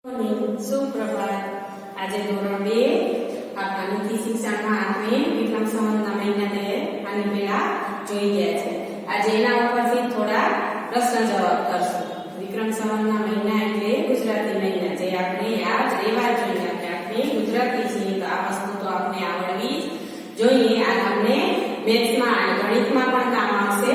સુપ્રભાત। આજે ધોરણ 2 આપણા નીતિ શિક્ષણમાં આપણે વિક્રમ સંવતના મહિના આની પહેલા જોઈ ગયા છે। આજે એના ઉપરથી થોડા પ્રશ્ન જવાબ કરશું। વિક્રમ સંવતના મહિના એટલે ગુજરાતી મહિના, જે આપણે યાદ રહેવા જોઈએ કે આપણે ગુજરાતી છીએ તો આ વસ્તુ તો આપણે આવડવી જોઈએ। આ તમને મેથ્સમાં અને ગણિતમાં પણ કામ આવશે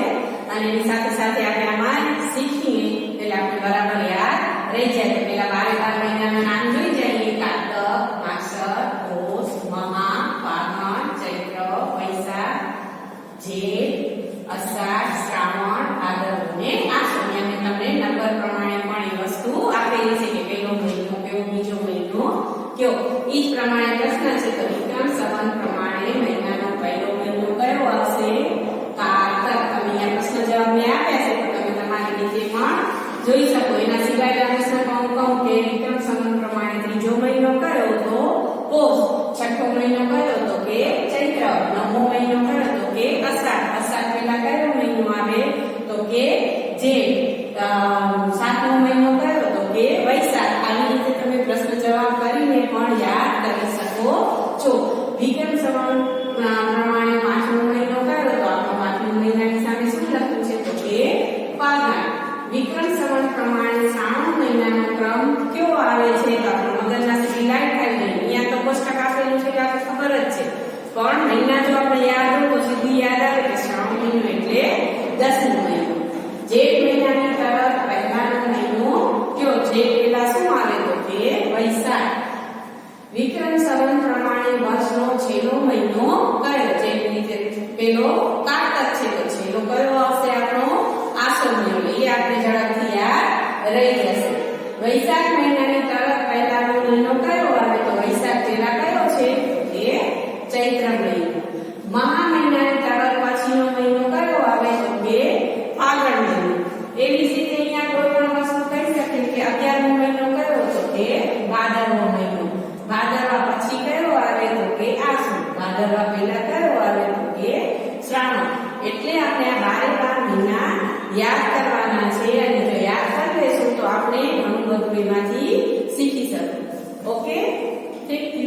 અને એની સાથે સાથે આપણે આમાં શીખીએ એટલે આપણે બરાબર યાદ રહી જાય। તો પેલા 12 મહિનાના નામ જોઈ જઈએ। કાર્તક, માગશર, પોષ, મહા, ફાગણ, ચૈત્ર, વૈશાખ, જેઠ, અષાઢ, શ્રાવણ, ભાદરવો ને આસો। અને તમને નંબર પ્રમાણે પણ એ વસ્તુ આપેલી છે કે પહેલો મહિનો કયો, બીજો મહિનો કયો, ઈ જ પ્રમાણે પ્રશ્ન છે। તો વિક્રમ સંવત પ્રમાણે મહિનાનો પહેલો મહિનો કયો આવશે? કાર્તક। તમે અહીંયા પ્રશ્ન જવાબ મેં આપ્યા છે તો તમે તમારી રીતે પણ જોઈ શકો। એના સિવાય પ્રશ્નમાં હું કહું કે વિક્રમ સંવત પ્રમાણે ત્રીજો મહિનો કયો? તો પોષ। છઠ્ઠો મહિનો કયો? તો કે ચૈત્ર। નવમો મહિનો કયો? તો કે અષાઢ। અષાઢ પહેલા કયો મહિનો આવે? તો કે જેઠ। સાતમો મહિનો કયો? તો કે વૈશાખ। આવી રીતે તમે પ્રશ્ન જવાબ કરીને પણ યાદ કરી શકો છો। વિક્રમ સંવત પ્રમાણે પાંચમો મહિનો કયો? તો આપણો પાંચમો મહિનાની સામે શું લખ્યું છે? તો કે ફાગણ। વિક્રમ સંવત પ્રમાણે શ્રાવણ મહિનાનો ક્રમ કયો આવે છે? તો આપણો મગજના સીધી લાઈન થાય નહીં। અહીંયા તો કોષ્ટક આપેલું છે કે આપણે ખબર જ છે, પણ મહિના જો આપણે યાદ હોય તો સીધી યાદ આવે કે શ્રાવણ મહિનો એટલે 10મો મહિનો। જેઠ મહિનાની તરફ પહેલાનો મહિનો કયો? જેઠ પહેલા શું આવે? તો કે વૈશાખ। વિક્રમ સંવત પ્રમાણે વર્ષનો છેલ્લો મહિનો કયો? જેની રીતે પેલો કાર્તક છે તો છેલ્લો કયો આવશે? આપણો આસો મહિનો। એ આપણે ઝડપથી યાદ રહી જશે। વૈશાખ મહિનાની તરફ પહેલાનો મહિનો કયો આવે? તો વૈશાખ પહેલા કયો છે? એ ચૈત્ર મહિનો। મહા મહિનાની તરફ પછીનો મહિનો કયો આવે? તો કે ફાગણ મહિનો। એવી જ રીતે અહીંયા કોઈ પણ વસ્તુ કહી શકે કે 11મો મહિનો કયો? તો કે ભાદરવો મહિનો। ભાદરવા પછી કયો આવે? તો કે આસો। ભાદરવા પહેલા કયો આવે? તો કે શ્રાવણ। એટલે આપણે આ 12 મહિના યાદ કરવાના છે અને જો યાદ કરી લેશું તો આપણે ઘણું બધું એમાંથી શીખી શકીશું। ઓકે, ઠીક।